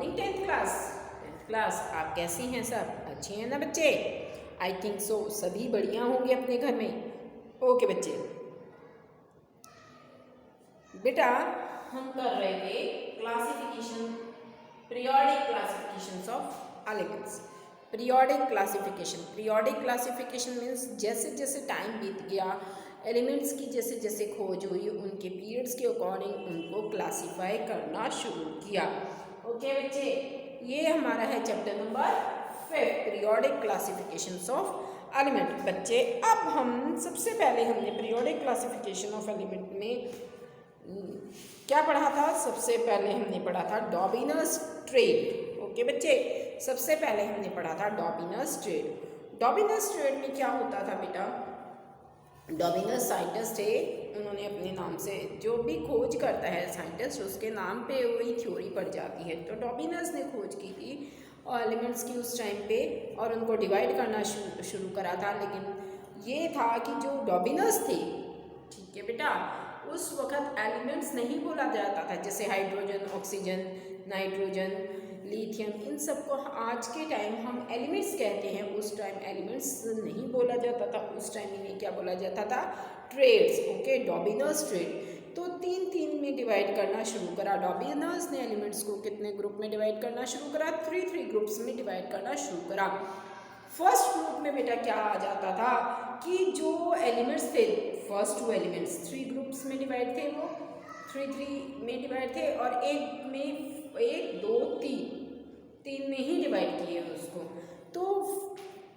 Morning tenth class आप कैसे हैं सब? अच्छे हैं ना बच्चे? आई थिंक सो सभी बढ़िया होंगे अपने घर में। ओके बच्चे, बेटा हम कर रहे थे classification, periodic classifications of elements. Periodic classification means जैसे जैसे टाइम बीत गया, एलिमेंट्स की जैसे जैसे खोज हुई, उनके पीरियड्स के अकॉर्डिंग उनको क्लासीफाई करना शुरू किया। ओके बच्चे, ये हमारा है chapter number 5, periodic classifications of element. बच्चे अब हम सबसे पहले हमने पीरियोडिक क्लासिफिकेशन ऑफ एलिमेंट में क्या पढ़ा था? सबसे पहले हमने पढ़ा था डॉबिनस ट्रेड। ओके बच्चे, सबसे पहले हमने पढ़ा था डॉबिनस ट्रेड। डॉबिनस ट्रेड में क्या होता था बेटा? डॉबिनस साइंटिस्ट थे, उन्होंने अपने नाम से जो भी खोज करता है साइंटिस्ट, उसके नाम पे वही थ्योरी पड़ जाती है। तो डॉबिनस ने खोज की थी और एलिमेंट्स की उस टाइम पे, और उनको डिवाइड करना शुरू करा था। लेकिन ये था कि जो डॉबिनस थे, ठीक है बेटा, उस वक्त एलिमेंट्स नहीं बोला जाता था, जैसे हाइड्रोजन, ऑक्सीजन, नाइट्रोजन, लिथियम, इन सबको आज के टाइम हम एलिमेंट्स कहते हैं। उस टाइम एलिमेंट्स नहीं बोला जाता था, उस टाइम इन्हें क्या बोला जाता था? ट्रेड्स। Okay, Dobereiner's triad. तो तीन तीन में डिवाइड करना शुरू करा। डॉबिनस ने एलिमेंट्स को कितने ग्रुप में डिवाइड करना शुरू करा? थ्री ग्रुप्स में डिवाइड करना शुरू करा। फर्स्ट ग्रुप में बेटा क्या आ जाता था कि जो एलिमेंट्स थे, फर्स्ट 2 एलिमेंट्स 3 ग्रुप्स में डिवाइड थे, वो 3 में डिवाइड थे, और एक में 1 2 3 में ही डिवाइड किए उसको। तो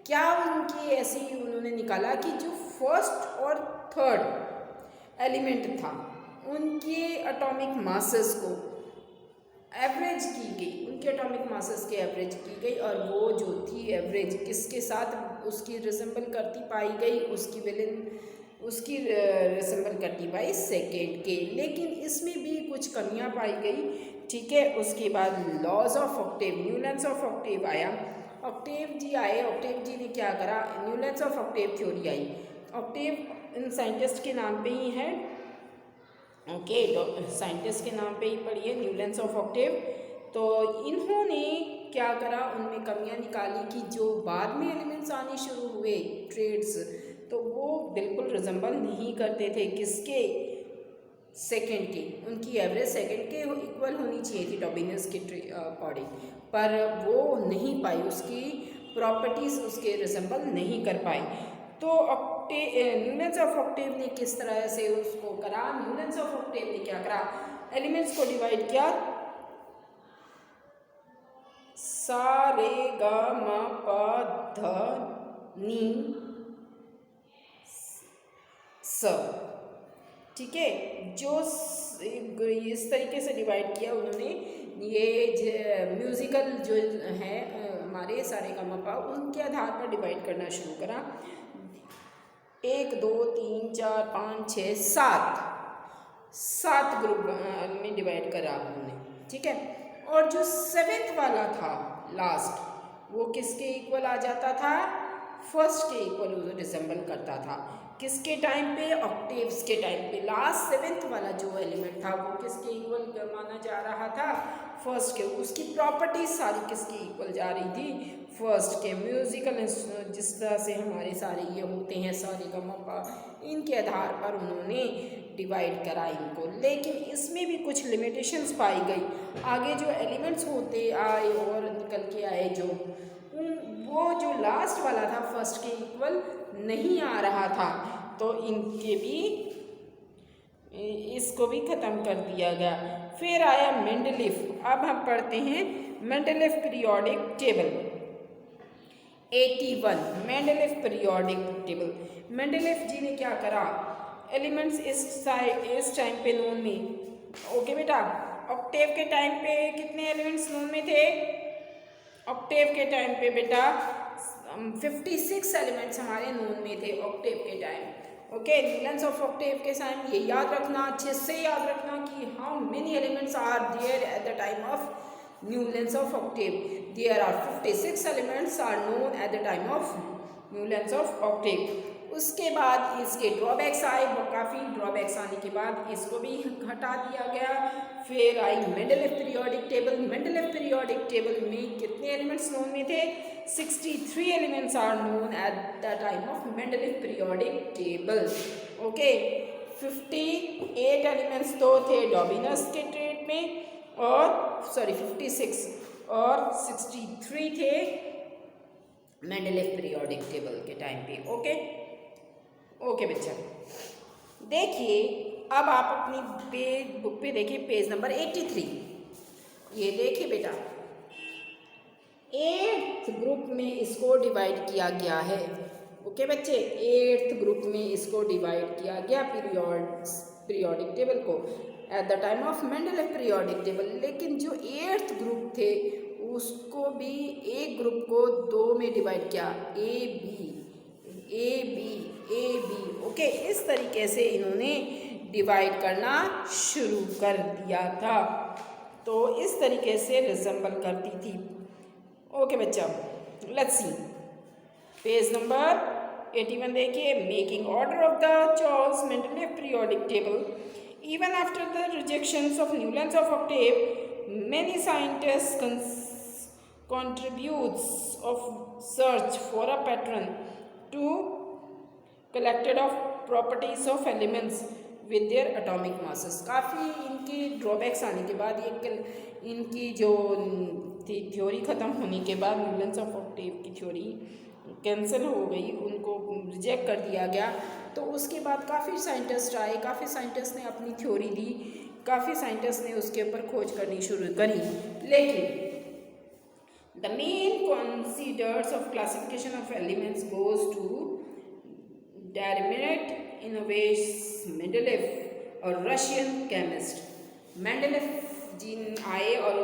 क्या उनकी ऐसी उन्होंने निकाला कि जो फर्स्ट और थर्ड एलिमेंट था, उनके एटॉमिक मासेस को एवरेज की गई, उनके एटॉमिक मासेस की एवरेज की गई, और वो जो थी एवरेज किसके साथ उसकी रिसेंबल करती पाई गई? उसकी रिसेंबल करती बाई सेकेंड के। लेकिन इसमें भी कुछ कमियां पाई गई, ठीक है। उसके बाद laws of octave, Newlands of octave आया। ऑक्टेव जी आए, ऑक्टेव जी ने क्या करा? न्यूलेंस ऑफ ऑक्टेव थ्योरी आई। ऑक्टेव इन साइंटिस्ट के नाम पे ही है। ओके, साइंटिस्ट के नाम पे ही पढ़िए, न्यूलेंस ऑफ ऑक्टेव। तो इन्होंने क्या करा? उनमें कमियां निकाली कि जो बाद में एलिमेंट्स आने शुरू हुए ट्रेड्स, तो वो बिल्कुल रिजेंबल नहीं करते थे किसके? सेकेंड के। उनकी एवरेज सेकेंड के इक्वल होनी चाहिए थी डॉबिनस के अकॉर्डिंग, पर वो नहीं पाई, उसकी प्रॉपर्टीज़ उसके रिजेंबल नहीं कर पाई। तो न्यूलेंस ऑफ ऑक्टेव ने किस तरह से उसको करा? न्यूलेंस ऑफ ऑक्टेव ने क्या करा? एलिमेंट्स को डिवाइड किया, सा रे गा मा पा ध नी स, ठीक है। जो इस तरीके से डिवाइड किया उन्होंने, ये म्यूज़िकल जो है हमारे सारे का मपा, उनके आधार पर डिवाइड करना शुरू करा। 1 2 3 4 5 6 7 ग्रुप में डिवाइड करा उन्होंने, ठीक है। और जो 7th वाला था लास्ट, वो किसके इक्वल आ जाता था? फर्स्ट के इक्वल रिसेंबल करता था। किसके टाइम पे? ऑक्टेव्स के टाइम पे। लास्ट 7th वाला जो एलिमेंट था वो किसके इक्वल माना जा रहा था? फर्स्ट के। उसकी प्रॉपर्टीज सारी किसकी इक्वल जा रही थी? फर्स्ट के। म्यूजिकल जिस तरह से हमारे सारे ये होते हैं, सारे गमपा, इनके आधार पर उन्होंने डिवाइड करा इनको। लेकिन इसमें भी कुछ लिमिटेशंस पाई गई। आगे जो एलिमेंट्स होते आए और निकल के आए, जो वो जो लास्ट वाला था फर्स्ट के इक्वल नहीं आ रहा था, तो इनके भी इसको भी ख़त्म कर दिया गया। फिर आया मेंडलीफ। अब हम पढ़ते हैं Mendeleev periodic table 81, Mendeleev periodic table. Mendeleev ji ने क्या करा? एलिमेंट्स इस टाइम पे नोन में। ओके बेटा, ऑक्टेव के टाइम पे कितने एलिमेंट्स नोन में थे? ऑक्टेव के टाइम पे बेटा 56 एलिमेंट्स हमारे नोन में थे ऑक्टेव के time. Okay, Newlands of octave के टाइम ये याद रखना, अच्छे से याद रखना कि how many elements are there at the time of Newlands of octave. There are 56 elements are known at the time of Newlands of octave. उसके बाद इसके ड्रॉबैक्स आए, काफ़ी ड्रॉबैक्स आने के बाद इसको भी हटा दिया गया। फिर आई Mendeleev periodic table. Mendeleev periodic periodic table में कितने एलिमेंट्स नोन में थे? 63 elements are known at the time of Mendeleev periodic table. Okay, 58 elements तो थे डॉबिनस के ट्रेड में, और 56 और 63 थे मेंडलीव पीरियोडिक टेबल के टाइम पे। ओके ओके बच्चा, देखिए अब आप अपनी बुक पे देखिए पेज नंबर 83। ये देखिए बेटा, 8th ग्रुप में इसको डिवाइड किया गया है। ओके बच्चे, 8th ग्रुप में इसको डिवाइड किया गया पीरियोडिक टेबल को eight the time of Mendeleev periodic table. लेकिन जो 8th ग्रुप थे उसको भी एक ग्रुप को 2 में डिवाइड किया, ए बी। ओके, इस तरीके से इन्होंने डिवाइड करना शुरू कर दिया था। तो इस तरीके से रिजेंबल करती थी। ओके बच्चा, लेट्स सी पेज नंबर 81 देखिए, making order of the Charles Mendeleev periodic table. Even after the rejections of Newlands of Octave, many scientists contributes of search for a pattern to collected of properties of elements with their atomic masses। काफ़ी इनकी drawbacks आने के बाद इनकी जो theory ख़त्म होने के बाद न्यूलैंड्स ऑफ ऑक्टेव की थ्योरी कैंसिल हो गई, उनको रिजेक्ट कर दिया गया। तो उसके बाद काफ़ी साइंटिस्ट आए, काफ़ी साइंटिस्ट ने अपनी थ्योरी दी, काफ़ी साइंटिस्ट ने उसके ऊपर खोज करनी शुरू करी। लेकिन the main considers of classification of elements goes to Dmitry Ivanovich Mendeleev और रशियन केमिस्ट। मेंडलेव जी आए और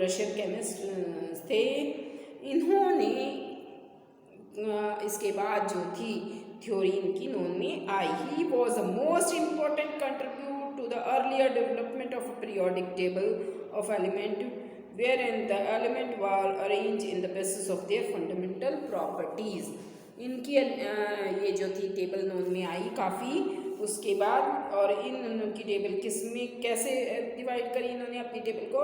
रशियन केमिस्ट थे। इन्होंने इसके बाद जो थी थ्योरी इनकी नोन में आई। He was the most important contribute to the earlier development of a periodic table of element wherein the element were arranged in the basis of their fundamental properties। इनकी ये जो थी टेबल नोन में आई काफ़ी उसके बाद, और उनकी टेबल किस में कैसे डिवाइड करी इन्होंने अपनी टेबल को?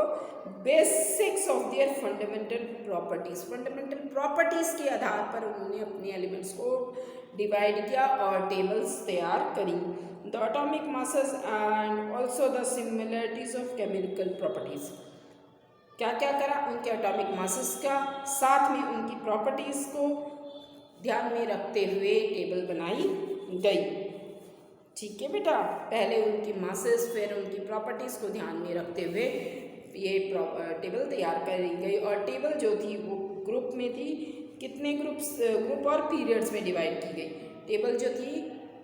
Basics of their fundamental properties. Fundamental properties के आधार पर उन्होंने अपने एलिमेंट्स को डिवाइड किया और टेबल्स तैयार करी। The atomic masses and also the similarities of chemical properties. क्या क्या करा? उनके एटॉमिक मासेस का साथ में उनकी प्रॉपर्टीज़ को ध्यान में रखते हुए टेबल बनाई गई। ठीक है बेटा, पहले उनकी मासेस फिर उनकी प्रॉपर्टीज़ को ध्यान में रखते हुए ये टेबल तैयार करी गई। और टेबल जो थी वो ग्रुप में थी, कितने ग्रुप और पीरियड्स में डिवाइड की गई। टेबल जो थी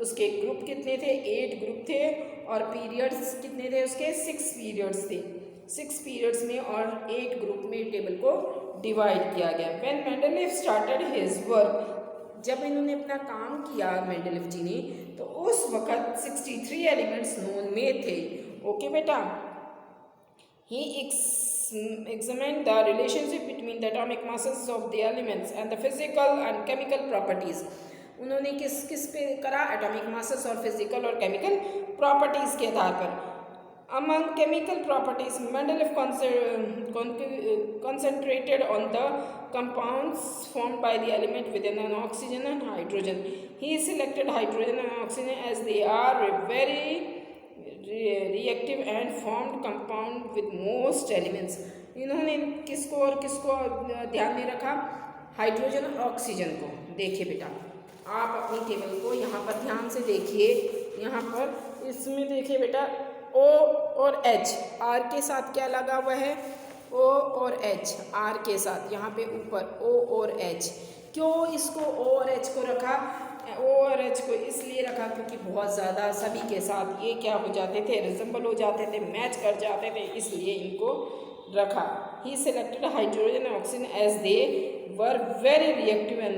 उसके ग्रुप कितने थे? 8 ग्रुप थे, और पीरियड्स कितने थे उसके? 6 पीरियड्स थे। 6 पीरियड्स में और 8 ग्रुप में टेबल को डिवाइड किया गया। When Mendeleev started his work, जब इन्होंने अपना काम किया मेंडलीव जी ने, तो उस वक्त 63 एलिमेंट्स नोन में थे। ओके बेटा, ही examined the relationship between the atomic masses of the elements and the physical and chemical properties। उन्होंने किस पे करा? एटॉमिक मासेस और फिजिकल और केमिकल प्रॉपर्टीज़ के आधार पर। Among chemical properties, Mendeleev concentrated on the compounds formed by the element within an oxygen and hydrogen। He selected hydrogen and oxygen as they are very reactive and formed compound with most elements। इन्होंने किसको और किसको ध्यान में रखा? Hydrogen और oxygen को। देखिए बेटा, आप अपनी टेबल को यहाँ पर ध्यान से देखिए। यहाँ पर इसमें देखिए बेटा, O और H, R के साथ क्या लगा हुआ है? O और H, R के साथ यहाँ पे ऊपर O और H। क्यों इसको O और H को रखा? O और H को इसलिए रखा क्योंकि बहुत ज़्यादा सभी के साथ ये क्या हो जाते थे? रिजेंबल हो जाते थे, मैच कर जाते थे, इसलिए इनको रखा। He selected hydrogen and oxygen as they were very reactive and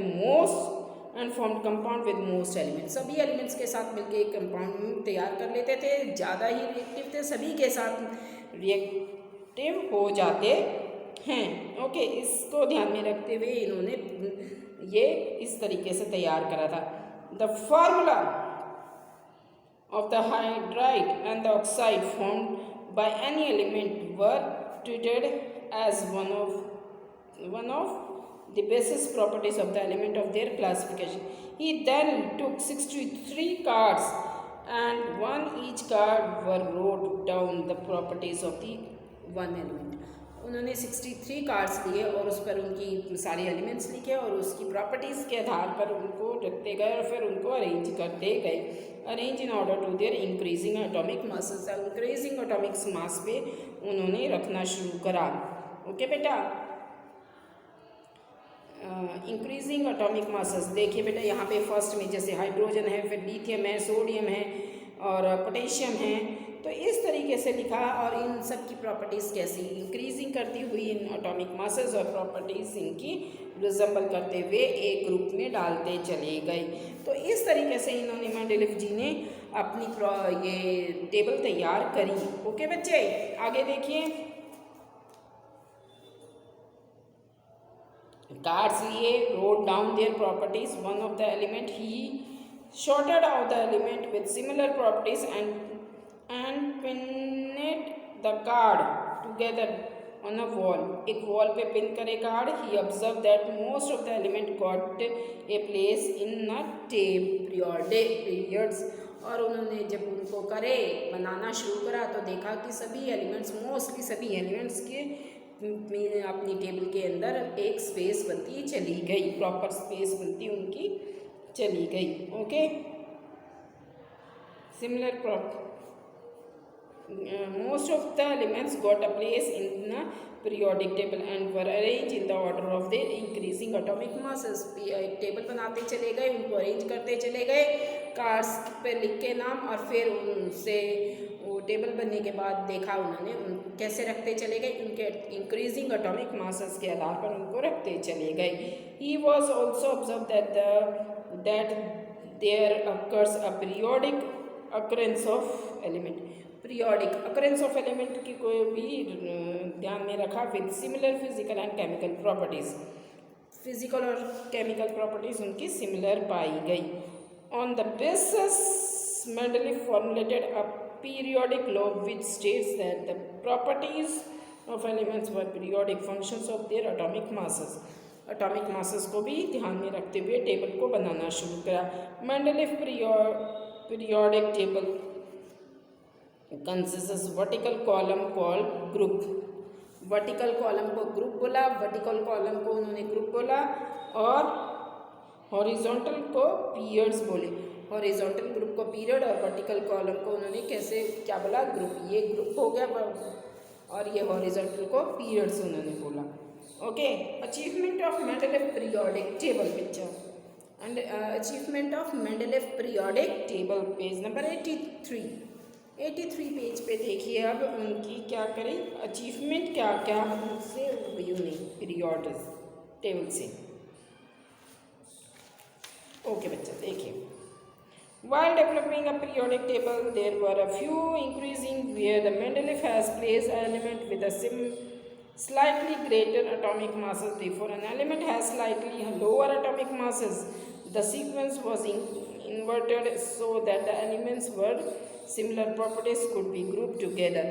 formed compound with most element. सभी एलिमेंट्स के साथ मिलकर एक कंपाउंड तैयार कर लेते थे, ज़्यादा ही रिएक्टिव थे, सभी के साथ रिएक्टिव हो जाते हैं। ओके, इसको ध्यान में रखते हुए इन्होंने ये इस तरीके से तैयार करा था। The formula of the hydride and the oxide formed by any element were treated as one of the basis properties of the element of their classification. He then took 63 cards and one each card were wrote down the properties of the one element. उन्होंने 63 cards लिए और उस पर उनकी सारे elements लिखे और उसकी प्रॉपर्टीज़ के आधार पर उनको रखते गए और फिर उनको अरेंज करते गए. Arrange in order to their increasing atomic masses. Increasing atomic mass पे उन्होंने रखना शुरू करा. ओके बेटा, इंक्रीजिंग एटॉमिक मासेस. देखिए बेटा यहाँ पे फर्स्ट में जैसे हाइड्रोजन है, फिर लिथियम है, सोडियम है और पोटेशियम है. तो इस तरीके से लिखा और इन सब की प्रॉपर्टीज़ कैसी इंक्रीजिंग करती हुई इन एटॉमिक मासेस और प्रॉपर्टीज़ इनकी रिजेंबल करते हुए एक ग्रुप में डालते चले गए. तो इस तरीके से इन्होंने मेंडेलीव जी ने अपनी ये टेबल तैयार करी. ओके बच्चे, आगे देखिए. कार्ड्स लिए, wrote down their properties. One of the element he sorted out the element with similar properties and pinned the card together on a wall. एक wall पे पिन करे card. He observed that most of the element got a place in a periods. और उन्होंने जब उनको करे बनाना शुरू करा तो देखा कि सभी एलिमेंट्स मोस्टली सभी एलिमेंट्स के अपनी टेबल के अंदर एक स्पेस बनती चली गई, प्रॉपर स्पेस बनती उनकी चली गई. Okay, similar most of the elements got a place in the periodic table and were arranged in the order of their increasing atomic masses. Table बनाते चले गए, उनको अरेंज करते चले गए कार्ड्स पे लिख के नाम और फिर उनसे वो टेबल बनने के बाद देखा उन्होंने कैसे रखते चले गए. उनके इंक्रीजिंग एटॉमिक मासेस के आधार पर उनको रखते चले गए. He was also observed that there occurs a periodic occurrence of element. Periodic occurrence of element की कोई भी ध्यान में रखा with similar physical and chemical properties. Physical और केमिकल प्रॉपर्टीज़ उनकी सिमिलर पाई गई. On the basis Mendeleev formulated a periodic law which states that the properties of elements were periodic functions of their atomic masses. Atomic masses को भी ध्यान में रखते हुए table को बनाना शुरू करा. Mendeleev periodic table consists vertical column called group. Vertical column को ग्रुप बोला, वर्टिकल कॉलम को उन्होंने ग्रुप बोला और हॉरिजॉन्टल को पीरियड्स बोले. हॉरिजॉन्टल ग्रुप को पीरियड और वर्टिकल कॉलम को उन्होंने कैसे क्या बोला, ग्रुप. ये ग्रुप हो गया और ये हॉरिजॉन्टल को पीरियड्स उन्होंने बोला. Okay, achievement of Mendeleev periodic table picture and achievement of Mendeleev periodic table page number 83 page पे देखिए. अब उनकी क्या करें अचीवमेंट क्या क्या उनसे यूनिक पीरियोडिक टेबल से. ओके बच्चा देखिए. While developing a periodic table, there were a few increasing where the Mendeleev has placed an element with a slightly greater atomic masses. Therefore, an element has slightly lower atomic masses. The sequence was inverted so that the elements were similar properties could be grouped together.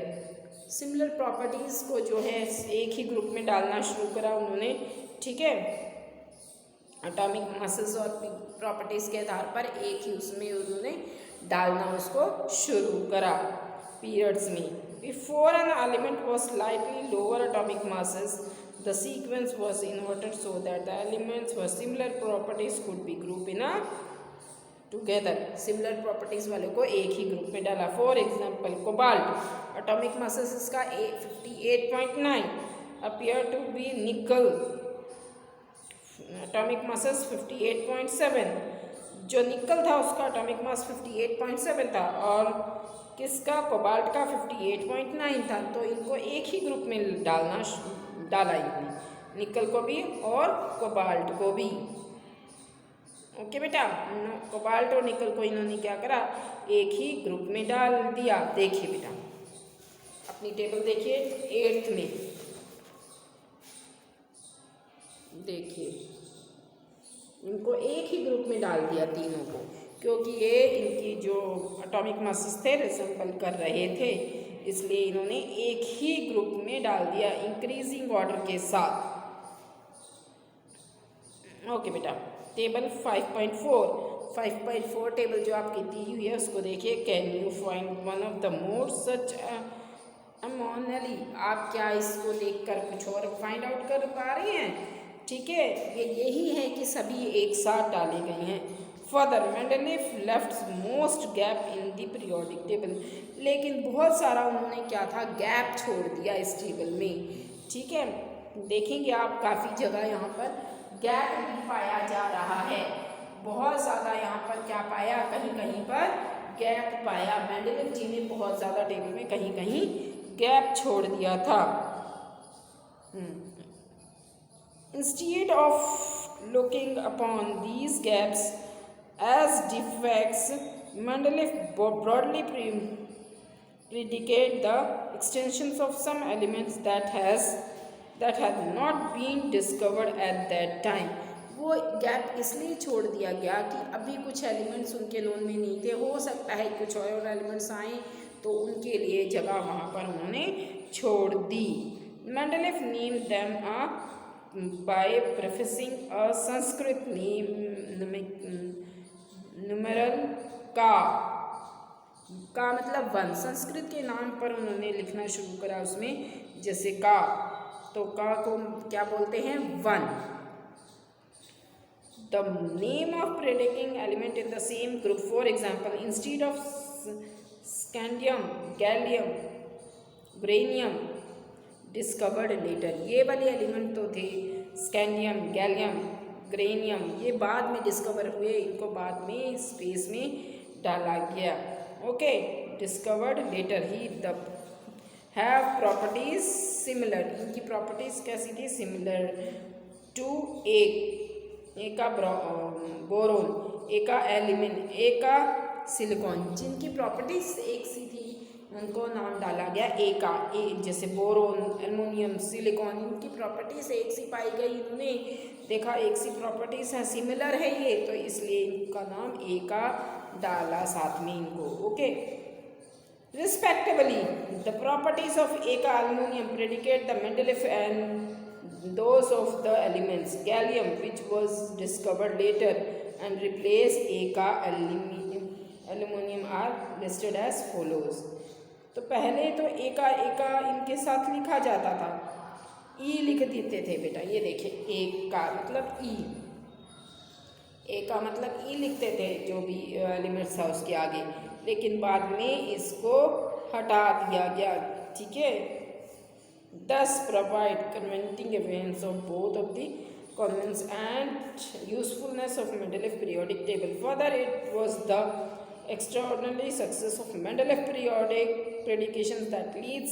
Similar properties को जो है एक ही group में डालना शुरू करा उन्होंने. ठीक है, एटॉमिक मासेस और प्रॉपर्टीज़ के आधार पर एक ही उसमें उन्होंने डालना उसको शुरू करा पीरियड्स में. Before an element was slightly lower atomic masses the sequence was inverted so that the elements were similar properties could be group in a together. Similar properties वाले को एक ही ग्रुप में डाला. For example cobalt atomic masses इसका 58.9 appear to be निकल atomic masses 58.7. जो निकल था उसका एटॉमिक मास 58.7 था और किसका कोबाल्ट का 58.9 था. तो इनको एक ही ग्रुप में डाला इन्होंने, निकल को भी और कोबाल्ट को भी. ओके बेटा, कोबाल्ट और निकल को इन्होंने क्या करा एक ही ग्रुप में डाल दिया. देखिए बेटा अपनी टेबल देखिए 8th में देखिए इनको एक ही ग्रुप में डाल दिया तीनों को, क्योंकि ये इनकी जो एटॉमिक मासेस थे रिसेंबल कर रहे थे. इसलिए इन्होंने एक ही ग्रुप में डाल दिया इंक्रीजिंग ऑर्डर के साथ। ओके बेटा, टेबल 5.4 टेबल जो आपकी दी हुई है उसको देखिए। Can you find one of the more such anomaly. आप क्या इसको देखकर कुछ और फाइंड आउट कर पा रहे हैं? ठीक है, ये यही है कि सभी एक साथ डाले गए हैं। Further Mendeleev left most gap in the periodic table. लेकिन बहुत सारा उन्होंने क्या था, गैप छोड़ दिया इस टेबल में। ठीक है, देखेंगे आप काफ़ी जगह यहाँ पर गैप भी पाया जा रहा है। बहुत ज़्यादा यहाँ पर क्या पाया, कहीं कहीं पर गैप पाया। मेंडलीफ जी ने बहुत ज़्यादा टेबल में कहीं कहीं गैप छोड़ दिया था। Instead of looking upon these gaps as defects, Mendeleev broadly predicate the extensions of some elements that had not been discovered at that time. वो गैप इसलिए छोड़ दिया गया कि अभी कुछ एलिमेंट्स उनके नोन में नहीं थे। हो सकता है कुछ और एलिमेंट्स आए तो उनके लिए जगह वहाँ पर उन्होंने छोड़ दी। Mendeleev named them by prefacing a Sanskrit numeral का मतलब वन। संस्कृत के नाम पर उन्होंने लिखना शुरू करा उसमें, जैसे का, तो का को क्या बोलते हैं, one. The name of predicting element in the same group, for example, instead of scandium, gallium, uranium, discovered letter. ये वाले एलिमेंट तो थे स्कैंडियम, गैलियम, ग्रेनियम, ये बाद में डिस्कवर हुए, इनको बाद में स्पेस में डाला गया। Okay, discovered letter he the have properties similar. इनकी प्रॉपर्टीज कैसी थी, सिमिलर टू एक का बोरोन, एक का एल्यूमिन, एक का सिलिकॉन, जिनकी प्रॉपर्टीज एक सी थी उनको नाम डाला गया एका। जैसे बोरोन, एल्युमिनियम, सिलिकॉन, इनकी प्रॉपर्टीज एक सी पाई गई। इन्होंने देखा एक सी प्रॉपर्टीज है, सिमिलर है ये, तो इसलिए इनका नाम एका डाला साथ में इनको। Okay, respectively the properties of eka aluminium predicted the Mendeleev and those of the elements gallium which was discovered later and replace eka aluminium are listed as follows. तो पहले तो एका इनके साथ लिखा जाता था, ई लिख देते थे बेटा। ये देखिए, एक का मतलब ई, ए का मतलब ई लिखते थे जो भी एलिमेंट्स था उसके आगे, लेकिन बाद में इसको हटा दिया गया। ठीक है, thus provide convincing evidence of both of the convince and usefulness of Mendeleev periodic table. Further it was the extraordinary success of Mendeleev periodic predications that leads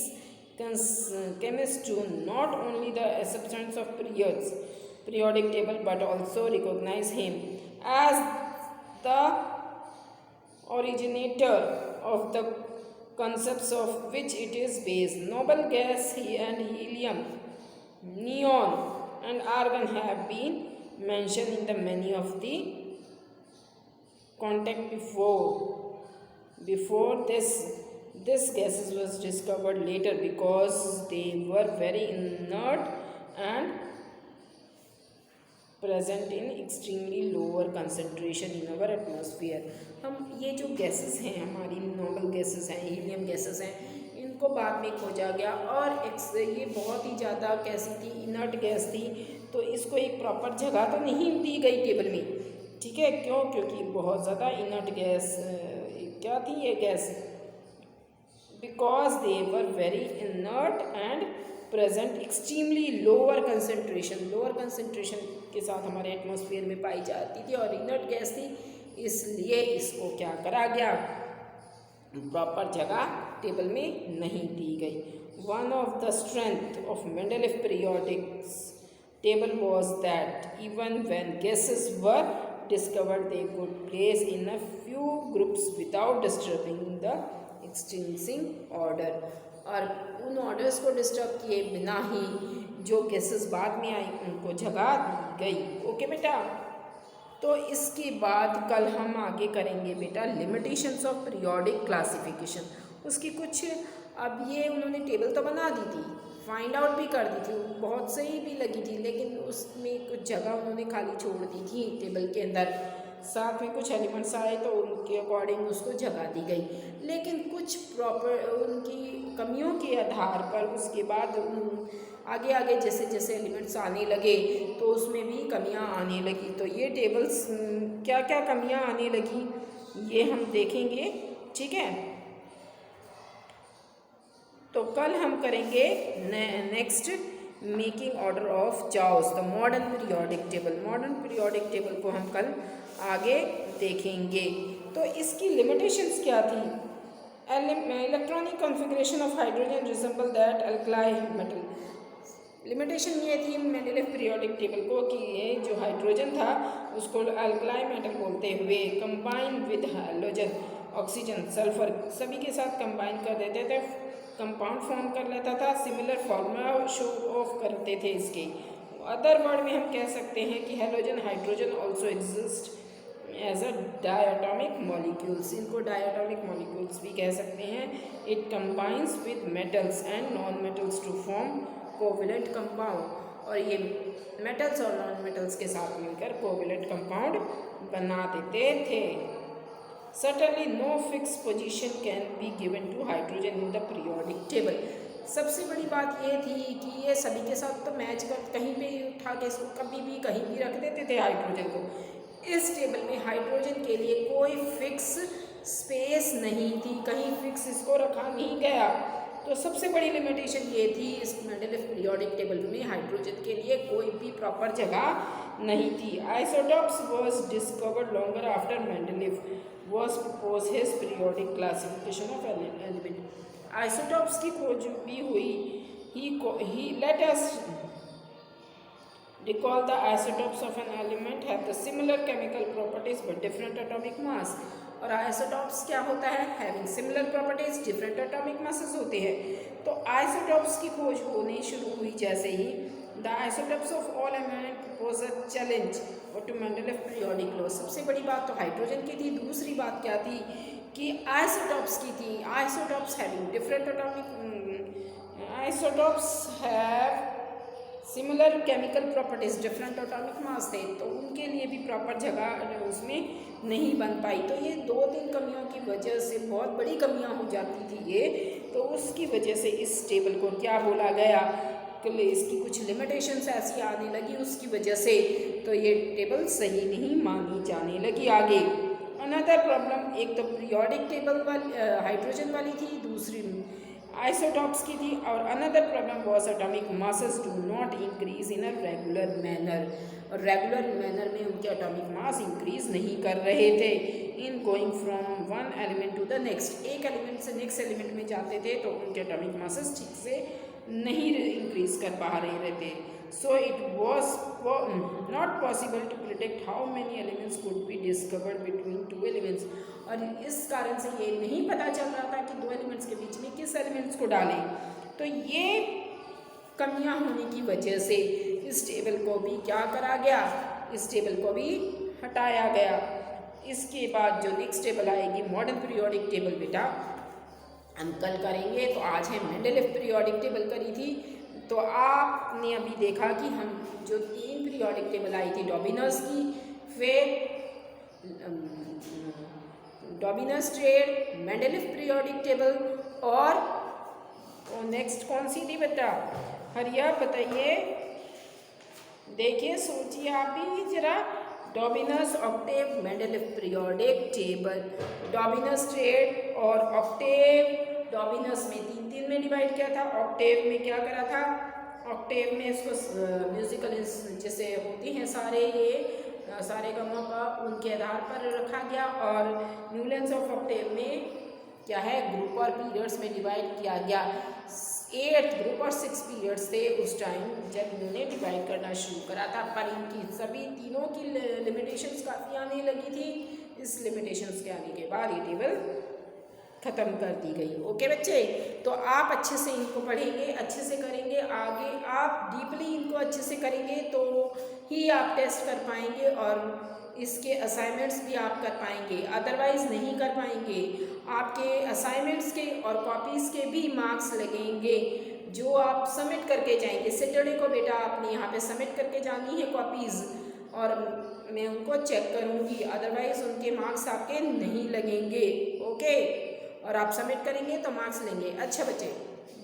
chemists to not only the acceptance of periodic table but also recognize him as the originator of the concepts of which it is based. Noble gas and helium, neon and argon have been mentioned in the many of the contact before this gases was discovered later because they were very inert and present in extremely lower concentration in our atmosphere. हम ये जो gases हैं हमारी noble gases हैं, helium gases हैं, इनको बाद में खोजा गया और ये बहुत ही ज़्यादा कैसी थी, इनर्ट गैस थी, तो इसको एक प्रॉपर जगह तो नहीं दी गई टेबल में। ठीक है, क्यों? क्योंकि बहुत ज़्यादा इनर्ट गैस क्या थी ये gas, because they were very inert and present extremely lower concentration के साथ हमारे एटमॉस्फेयर में पाई जाती थी और इनर्ट गैस थी, इसलिए इसको क्या करा गया, प्रॉपर जगह टेबल में नहीं दी गई। One of the strength of Mendeleev periodic table was that even when gases were discovered they could place in a few groups without disturbing the existing order। और उन ऑर्डर्स को डिस्टर्ब किए बिना ही जो गैसेस बाद में आई उनको जगह दी गई। ओके बेटा, तो इसके बाद कल हम आगे करेंगे बेटा लिमिटेशंस ऑफ पीरियोडिक क्लासिफिकेशन। उसकी कुछ अब ये उन्होंने टेबल तो बना दी थी, फाइंड आउट भी कर दी थी, बहुत सही भी लगी थी, लेकिन उसमें कुछ जगह उन्होंने खाली छोड़ दी थी टेबल के अंदर। साथ में कुछ एलिमेंट्स आए तो उनके अकॉर्डिंग उसको जगह दी गई, लेकिन कुछ प्रॉपर उनकी कमियों के आधार पर उसके बाद आगे आगे जैसे जैसे एलिमेंट्स आने लगे तो उसमें भी कमियां आने लगी। तो ये टेबल्स क्या क्या कमियां आने लगी ये हम देखेंगे, ठीक है। तो कल हम करेंगे next making order of charts, the modern periodic table. Modern periodic table को हम कल आगे देखेंगे। तो इसकी लिमिटेशंस क्या थी? Electronic configuration of hydrogen resemble that alkali metal. Limitation ये थी मेंडेलिव पीरियोडिक टेबल को कि ये जो हाइड्रोजन था उसको अल्कली मेटल बोलते हुए combine with hydrogen, oxygen, sulphur सभी के साथ कंबाइन कर देते थे, कंपाउंड फॉर्म कर लेता था, सिमिलर फॉर्मूला शो ऑफ करते थे इसके। अदर वर्ड में हम कह सकते हैं कि halogen hydrogen also exist as a diatomic molecules, इनको डायटोमिक मॉलिक्यूल्स भी कह सकते हैं। It combines with metals and non metals to form covalent compound, और ये मेटल्स और नॉन मेटल्स के साथ मिलकर कोवेलेंट कंपाउंड बना देते थे। Certainly no fixed position can be given to hydrogen in the periodic table। सबसे बड़ी बात ये थी कि ये सभी के साथ तो मैच कर कहीं पे उठा के इसको कभी भी कहीं भी रख देते थे हाइड्रोजन को। इस टेबल में हाइड्रोजन के लिए कोई फिक्स स्पेस नहीं थी, कहीं फिक्स इसको रखा नहीं गया। तो सबसे बड़ी लिमिटेशन ये थी इस मेंडेलिव पीरियोडिक टेबल में हाइड्रोजन के लिए कोई भी प्रॉपर जगह नहीं थी। Isotopes was discovered longer after Mendeleev was proposed his periodic classification of element। Isotopes की खोज भी हुई। he let us recall the isotopes of an element have the similar chemical properties but different atomic mass। और isotopes क्या होता है? Having similar properties different atomic masses होते हैं। तो आइसोटॉप्स की खोज होनी शुरू हुई जैसे ही the isotopes of all element propose a challenge to Mendeleev periodic law. सबसे बड़ी बात तो हाइड्रोजन की थी, दूसरी बात क्या थी कि आइसोटॉप्स की थी। Isotopes having different atomic, isotopes have similar chemical properties different atomic mass थे, तो उनके लिए भी प्रॉपर जगह उसमें नहीं बन पाई। तो ये 2-3 कमियों की वजह से बहुत बड़ी कमियां हो जाती थी ये, तो उसकी वजह से इस टेबल को क्या बोला गया कि इसकी कुछ लिमिटेशंस ऐसी आने लगी उसकी वजह से, तो ये टेबल सही नहीं मानी जाने लगी आगे। अनदर प्रॉब्लम, एक तो पीरियोडिक टेबल वाली हाइड्रोजन वाली थी, दूसरी आइसोटॉप्स की थी, और another problem was atomic masses do not increase in a regular manner. और रेगुलर मैनर में उनके एटॉमिक मास इंक्रीज नहीं कर रहे थे in going from one element to the next. एक एलिमेंट से नेक्स्ट एलिमेंट में जाते थे तो उनके एटॉमिक मासेस ठीक से नहीं इंक्रीज कर पा रहे थे। So it was not possible to predict how many elements could be discovered between 2 elements. और इस कारण से ये नहीं पता चल रहा था कि 2 एलिमेंट्स के बीच में किस एलिमेंट्स को डालें। तो ये कमियां होने की वजह से इस टेबल को भी क्या करा गया, इस टेबल को भी हटाया गया। इसके बाद जो नेक्स्ट टेबल आएगी मॉडर्न पीरियोडिक टेबल बेटा हम कल करेंगे। तो आज है मेंडेलिव पीरियोडिक टेबल करी थी। तो आपने अभी देखा कि हम जो 3 पीरियोडिक टेबल आई थी डॉबिनस की, फिर डॉबिनस ट्रेड, मेंडेलिव पीरियोडिक टेबल और नेक्स्ट कौन सी थी बेटा? हरिया बताइए, देखिए सोचिए आप भी जरा। Dobereiner, octave, Mendeleev periodic table, Dobereiner triad और ऑक्टेव। डॉबिनस में 3-3 में डिवाइड किया था, ऑक्टेव में क्या करा था? ऑक्टेव में इसको म्यूजिकल जैसे होती हैं सारे ये सारे गमों का उनके आधार पर रखा गया, और न्यूलेंस ऑफ ऑक्टेव में क्या है ग्रुप और पीरियड्स में डिवाइड किया गया। 8 ग्रुप और 6 पीरियड्स थे उस टाइम जब इन्होंने डिवाइड करना शुरू करा था, पर इनकी सभी तीनों की लिमिटेशंस काफ़ी आने लगी थी। इस लिमिटेशंस के आने के बाद ये टेबल ख़त्म कर दी गई। ओके बच्चे, तो आप अच्छे से इनको पढ़ेंगे, अच्छे से करेंगे, आगे आप डीपली इनको अच्छे से करेंगे तो ही आप टेस्ट कर पाएंगे और इसके असाइनमेंट्स भी आप कर पाएंगे, अदरवाइज़ नहीं कर पाएंगे। आपके असाइनमेंट्स के और कॉपीज़ के भी मार्क्स लगेंगे जो आप सबमिट करके जाएंगे। सैटरडे को बेटा आपने यहाँ पे सबमिट करके जानी है कॉपीज़, और मैं उनको चेक करूँगी, अदरवाइज़ उनके मार्क्स आपके नहीं लगेंगे। ओके, और आप सबमिट करेंगे तो मार्क्स लेंगे। अच्छा बच्चे,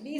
20